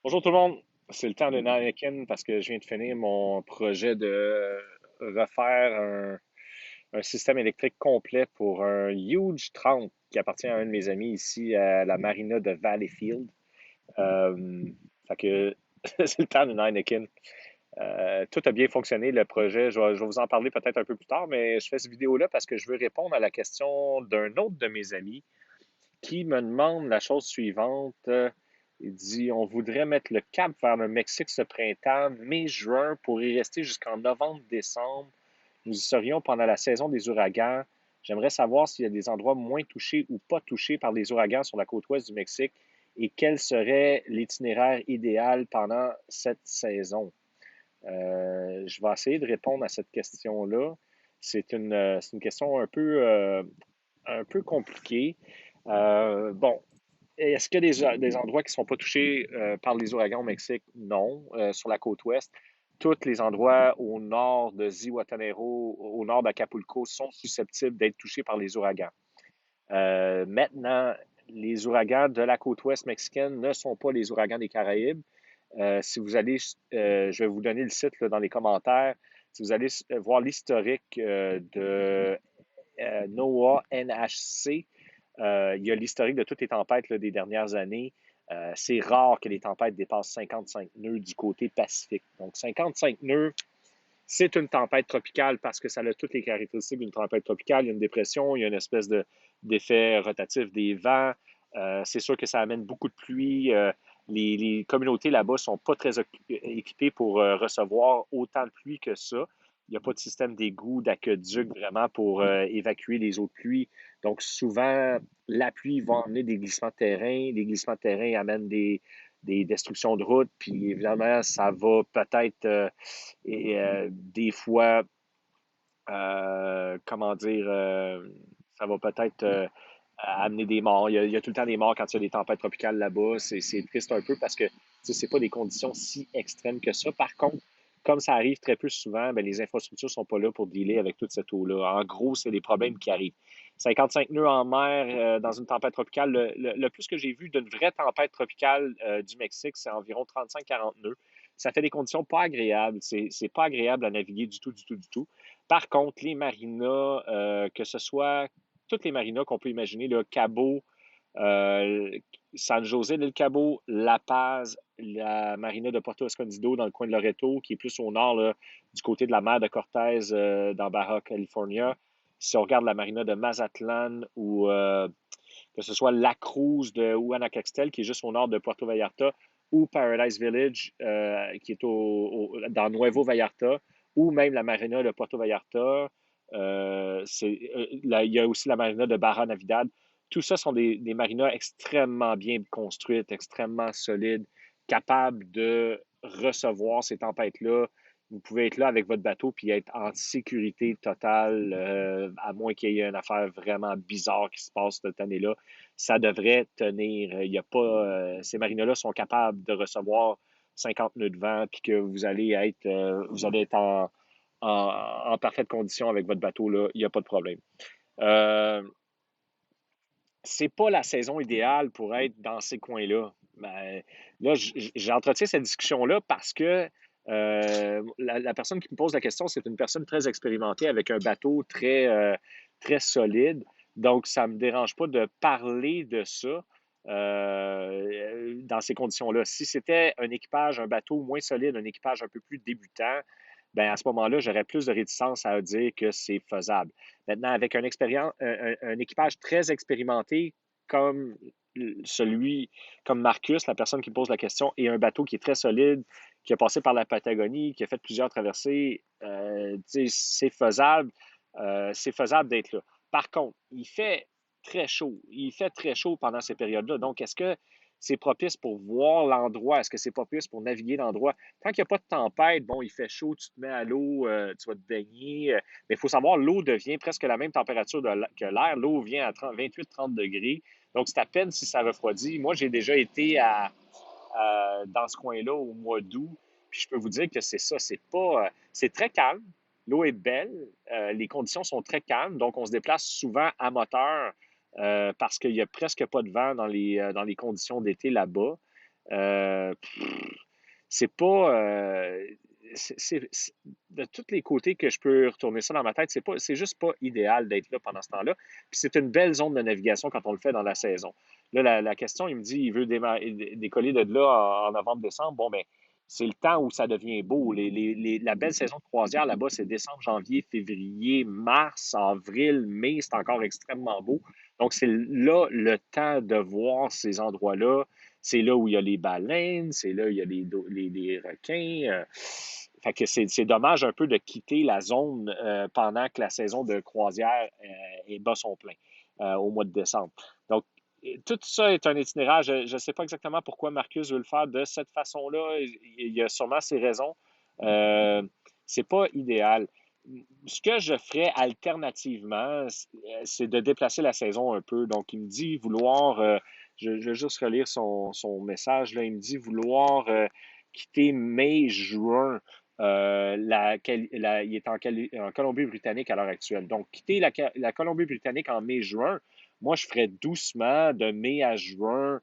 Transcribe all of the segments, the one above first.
Bonjour tout le monde, c'est le temps de Anakin parce que je viens de finir mon projet de refaire un système électrique complet pour un Huge 30 qui appartient à un de mes amis ici à la marina de Valleyfield. Euh, Fait que c'est le temps de Anakin. Tout a bien fonctionné, le projet. Je vais vous en parler peut-être un peu plus tard, mais je fais cette vidéo-là parce que je veux répondre à la question d'un autre de mes amis qui me demande la chose suivante. Il dit, on voudrait mettre le cap vers le Mexique ce printemps, mai-juin, pour y rester jusqu'en novembre-décembre. Nous y serions pendant la saison des ouragans. J'aimerais savoir s'il y a des endroits moins touchés ou pas touchés par les ouragans sur la côte ouest du Mexique et quel serait l'itinéraire idéal pendant cette saison. Je vais essayer de répondre à cette question-là. C'est une question un peu compliquée. Bon, est-ce qu'il y a des endroits qui ne sont pas touchés par les ouragans au Mexique? Non. Sur la côte ouest, tous les endroits au nord de Zihuatanejo, au nord d'Acapulco, sont susceptibles d'être touchés par les ouragans. Maintenant, les ouragans de la côte ouest mexicaine ne sont pas les ouragans des Caraïbes. Si vous allez, je vais vous donner le site là, dans les commentaires. Si vous allez voir l'historique de NOAA NHC, il y a l'historique de toutes les tempêtes là, des dernières années. C'est rare que les tempêtes dépassent 55 nœuds du côté Pacifique. Donc, 55 nœuds, c'est une tempête tropicale parce que ça a toutes les caractéristiques d'une tempête tropicale. Il y a une dépression, il y a une espèce d'effet rotatif des vents. C'est sûr que ça amène beaucoup de pluie. Les communautés là-bas ne sont pas très équipées pour recevoir autant de pluie que ça. Il n'y a pas de système d'égout, d'aqueduc vraiment pour évacuer les eaux de pluie. Donc, souvent, la pluie va emmener des glissements de terrain. Les glissements de terrain amènent des destructions de routes. Puis, évidemment, ça va peut-être des fois, comment dire, ça va peut-être amener des morts. Il y a tout le temps des morts quand il y a des tempêtes tropicales là-bas. C'est triste un peu parce que c'est pas des conditions si extrêmes que ça. Par contre, comme ça arrive très peu souvent, ben, les infrastructures ne sont pas là pour dealer avec toute cette eau-là. En gros, c'est des problèmes qui arrivent. 55 nœuds en mer dans une tempête tropicale. Le plus que j'ai vu d'une vraie tempête tropicale du Mexique, c'est environ 35-40 nœuds. Ça fait des conditions pas agréables. C'est pas agréable à naviguer du tout, du tout, du tout. Par contre, les marinas, que ce soit toutes les marinas qu'on peut imaginer, le Cabo, euh, San José del Cabo, La Paz, la marina de Porto Escondido dans le coin de Loreto, qui est plus au nord, là, du côté de la mer de Cortez dans Baja California. Si on regarde la marina de Mazatlan ou que ce soit La Cruz de Huanacaxtel, qui est juste au nord de Puerto Vallarta, ou Paradise Village, qui est dans Nuevo Vallarta, ou même la marina de Puerto Vallarta. Il y a aussi la marina de Barra Navidad. Tout ça sont des marinas extrêmement bien construites, extrêmement solides, capables de recevoir ces tempêtes-là. Vous pouvez être là avec votre bateau puis être en sécurité totale, à moins qu'il y ait une affaire vraiment bizarre qui se passe cette année-là. Ça devrait tenir. Il y a pas, ces marinas-là sont capables de recevoir 50 nœuds de vent puis que vous allez être en parfaite condition avec votre bateau, là, il n'y a pas de problème. Euh, c'est pas la saison idéale pour être dans ces coins-là. Ben, là, j'entretiens cette discussion-là parce que la personne qui me pose la question, c'est une personne très expérimentée avec un bateau très solide. Donc, ça ne me dérange pas de parler de ça dans ces conditions-là. Si c'était un équipage, un bateau moins solide, un équipage un peu plus débutant, ben à ce moment-là, j'aurais plus de réticence à dire que c'est faisable. Maintenant, avec un équipage très expérimenté comme celui, comme Marcus, la personne qui pose la question, et un bateau qui est très solide, qui a passé par la Patagonie, qui a fait plusieurs traversées, c'est faisable d'être là. Par contre, il fait très chaud. Il fait très chaud pendant ces périodes-là. Donc, est-ce que c'est propice pour voir l'endroit? Est-ce que c'est propice pour naviguer l'endroit? Tant qu'il n'y a pas de tempête, bon, il fait chaud, tu te mets à l'eau, tu vas te baigner. Mais il faut savoir, l'eau devient presque la même température que l'air. L'eau vient à 28-30 degrés. Donc, c'est à peine si ça refroidit. Moi, j'ai déjà été dans ce coin-là au mois d'août. Puis je peux vous dire que c'est ça. C'est très calme. L'eau est belle. Les conditions sont très calmes. Donc, on se déplace souvent à moteur parce qu'il n'y a presque pas de vent dans les conditions d'été là-bas. C'est pas. De tous les côtés que je peux retourner ça dans ma tête, c'est juste pas idéal d'être là pendant ce temps-là. Puis c'est une belle zone de navigation quand on le fait dans la saison. Là, la question, il me dit, il veut décoller de là en novembre-décembre. Bon, ben, c'est le temps où ça devient beau. La belle saison de croisière là-bas, c'est décembre, janvier, février, mars, avril, mai, c'est encore extrêmement beau. Donc, c'est là le temps de voir ces endroits-là. C'est là où il y a les baleines, c'est là où il y a les requins. Fait que c'est dommage un peu de quitter la zone pendant que la saison de croisière est bas son plein au mois de décembre. Donc, tout ça est un itinéraire. Je ne sais pas exactement pourquoi Marcus veut le faire de cette façon-là. Il y a sûrement ses raisons. Euh, c'est pas idéal. Ce que je ferais alternativement, c'est de déplacer la saison un peu. Donc, il me dit vouloir, je vais juste relire son message, là. Il me dit vouloir quitter mai-juin. Il est en Colombie-Britannique à l'heure actuelle. Donc, quitter la Colombie-Britannique en mai-juin, moi, je ferais doucement de mai à juin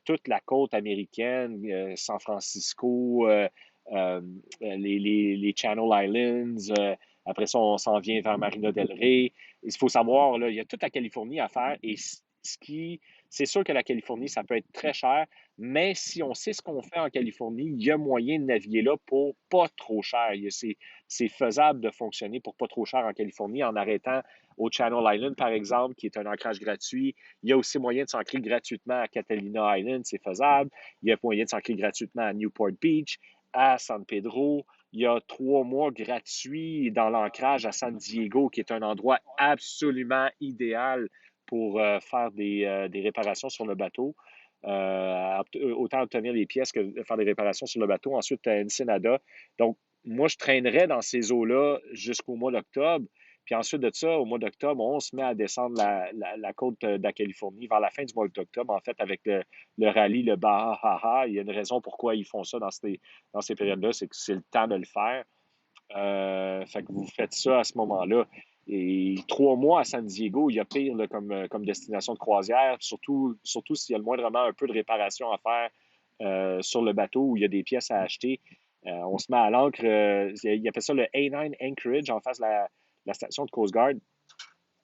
toute la côte américaine, San Francisco, euh, les Channel Islands. Après ça, on s'en vient vers Marina del Rey. Il faut savoir, là, il y a toute la Californie à faire et c'est sûr que la Californie, ça peut être très cher, mais si on sait ce qu'on fait en Californie, il y a moyen de naviguer là pour pas trop cher. C'est faisable de fonctionner pour pas trop cher en Californie en arrêtant au Channel Island, par exemple, qui est un ancrage gratuit. Il y a aussi moyen de s'ancrer gratuitement à Catalina Island, c'est faisable. Il y a moyen de s'ancrer gratuitement à Newport Beach, à San Pedro. Il y a 3 mois gratuits dans l'ancrage à San Diego, qui est un endroit absolument idéal pour faire des réparations sur le bateau. Autant obtenir les pièces que faire des réparations sur le bateau. Ensuite, à Ensenada. Donc, moi, je traînerais dans ces eaux-là jusqu'au mois d'octobre. Puis ensuite de ça, au mois d'octobre, on se met à descendre la côte de la Californie vers la fin du mois d'octobre, en fait, avec le rallye, le Baja Haha. Il y a une raison pourquoi ils font ça dans ces périodes-là, c'est que c'est le temps de le faire. Fait que vous faites ça à ce moment-là. Et 3 mois à San Diego, il y a pire là, comme destination de croisière, surtout s'il y a le moindrement un peu de réparation à faire sur le bateau où il y a des pièces à acheter. On se met à l'ancre, il appelle ça le A9 Anchorage en face de la station de Coast Guard.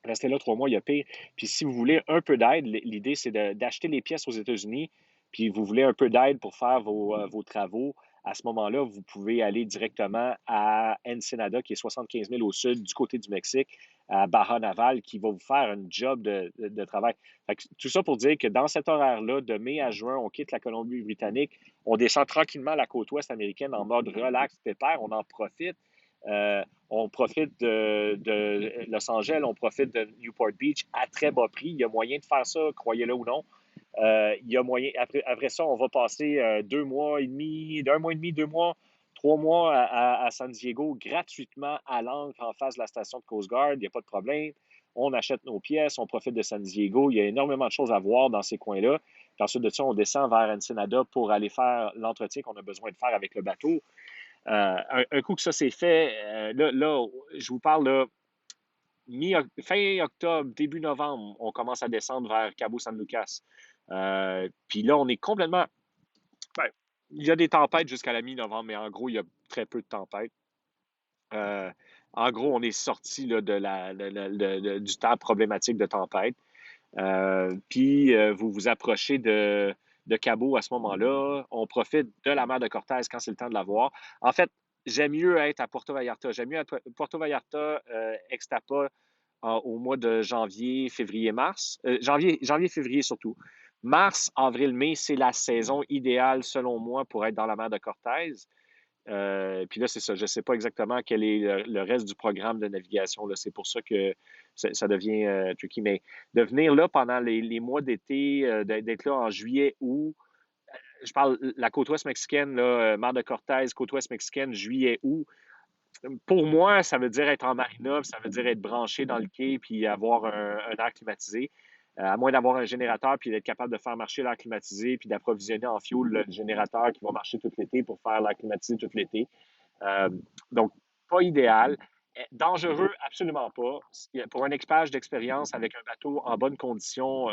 Restez là 3 mois, il y a pire. Puis si vous voulez un peu d'aide, l'idée c'est d'acheter les pièces aux États-Unis, puis vous voulez un peu d'aide pour faire vos travaux. À ce moment-là, vous pouvez aller directement à Ensenada, qui est 75 000 au sud, du côté du Mexique, à Baja Naval, qui va vous faire un job de travail. Fait que tout ça pour dire que dans cet horaire-là, de mai à juin, on quitte la Colombie-Britannique, on descend tranquillement la côte ouest américaine en mode relax, pépère, on en profite. On profite de Los Angeles, on profite de Newport Beach à très bas prix. Il y a moyen de faire ça, croyez-le ou non. Il y a moyen. Après ça, on va passer 2 mois et demi, 1 mois et demi, 2 mois, 3 mois à San Diego gratuitement à l'ancre en face de la station de Coast Guard. Il n'y a pas de problème. On achète nos pièces, on profite de San Diego. Il y a énormément de choses à voir dans ces coins-là. Puis ensuite de ça, on descend vers Ensenada pour aller faire l'entretien qu'on a besoin de faire avec le bateau. Un coup que ça c'est fait, là, je vous parle là, fin octobre, début novembre, on commence à descendre vers Cabo San Lucas. Puis là, on est complètement. Ben, il y a des tempêtes jusqu'à la mi-novembre, mais en gros, il y a très peu de tempêtes. Euh, En gros, on est sorti là, du temps problématique de tempête. Puis vous vous approchez de Cabo à ce moment-là. On profite de la mer de Cortez quand c'est le temps de la voir. En fait, j'aime mieux être à Puerto Vallarta. J'aime mieux être à Puerto Vallarta, Extapa, au mois de janvier, février, mars. Janvier, février surtout. Mars, avril, mai, c'est la saison idéale, selon moi, pour être dans la mer de Cortez. Puis là, c'est ça. Je ne sais pas exactement quel est le reste du programme de navigation. Là. C'est pour ça que ça devient tricky. Mais de venir là pendant les mois d'été, d'être là en juillet, août, je parle la côte ouest mexicaine, là, mer de Cortez, côte ouest mexicaine, juillet, août. Pour moi, ça veut dire être en marina, ça veut dire être branché dans le quai puis avoir un air climatisé. À moins d'avoir un générateur puis d'être capable de faire marcher l'air climatisé puis d'approvisionner en fuel le générateur qui va marcher tout l'été pour faire l'air climatisé tout l'été. Euh, donc, pas idéal. Dangereux, absolument pas. Pour un équipage d'expérience avec un bateau en bonne condition,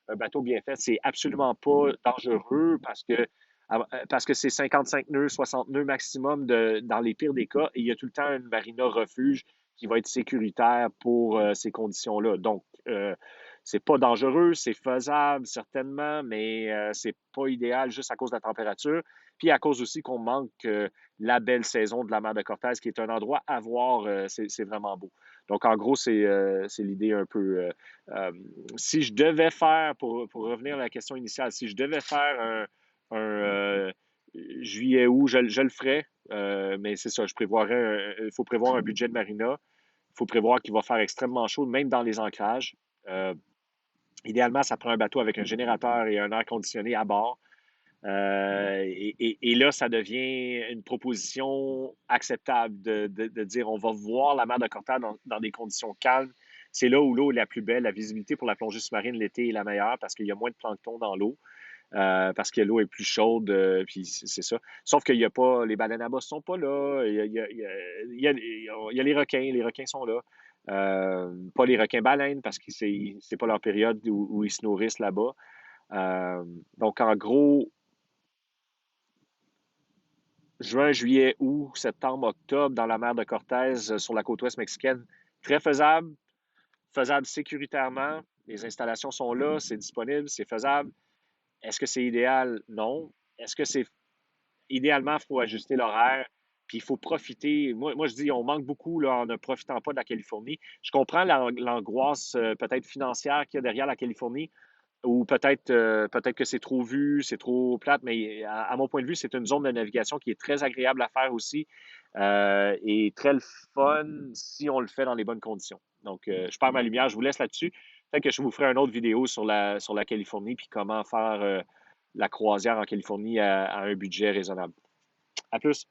un bateau bien fait, c'est absolument pas dangereux parce que c'est 55 nœuds, 60 nœuds maximum dans les pires des cas, et il y a tout le temps une marina refuge qui va être sécuritaire pour ces conditions-là. Donc, c'est pas dangereux, c'est faisable certainement, mais c'est pas idéal juste à cause de la température, puis à cause aussi qu'on manque la belle saison de la mer de Cortez, qui est un endroit à voir, c'est vraiment beau. Donc, en gros, c'est l'idée un peu. Si je devais faire, pour revenir à la question initiale, si je devais faire un juillet-août, je le ferais, mais c'est ça, il faut prévoir un budget de marina. Il faut prévoir qu'il va faire extrêmement chaud, même dans les ancrages. Euh, Idéalement, ça prend un bateau avec un générateur et un air conditionné à bord. Et là, ça devient une proposition acceptable de dire on va voir la mer de Cortez dans des conditions calmes. C'est là où l'eau est la plus belle. La visibilité pour la plongée sous-marine l'été est la meilleure parce qu'il y a moins de plancton dans l'eau, parce que l'eau est plus chaude, puis c'est ça. Sauf qu'il n'y a pas, les baleines à bosse ne sont pas là. Il y a les requins sont là. Pas les requins baleines parce que c'est pas leur période où ils se nourrissent là-bas. Donc, en gros, juin, juillet, août, septembre, octobre, dans la mer de Cortez, sur la côte ouest mexicaine, très faisable, faisable sécuritairement. Les installations sont là, c'est disponible, c'est faisable. Est-ce que c'est idéal? Non. Est-ce que c'est idéalement, il faut ajuster l'horaire, puis il faut profiter. Moi, je dis, on manque beaucoup là, en ne profitant pas de la Californie. Je comprends l'angoisse peut-être financière qu'il y a derrière la Californie, ou peut-être que c'est trop vu, c'est trop plate, mais à mon point de vue, c'est une zone de navigation qui est très agréable à faire aussi, et très le fun si on le fait dans les bonnes conditions. Donc, je perds ma lumière, je vous laisse là-dessus. Peut-être que je vous ferai une autre vidéo sur la Californie, puis comment faire la croisière en Californie à un budget raisonnable. À plus!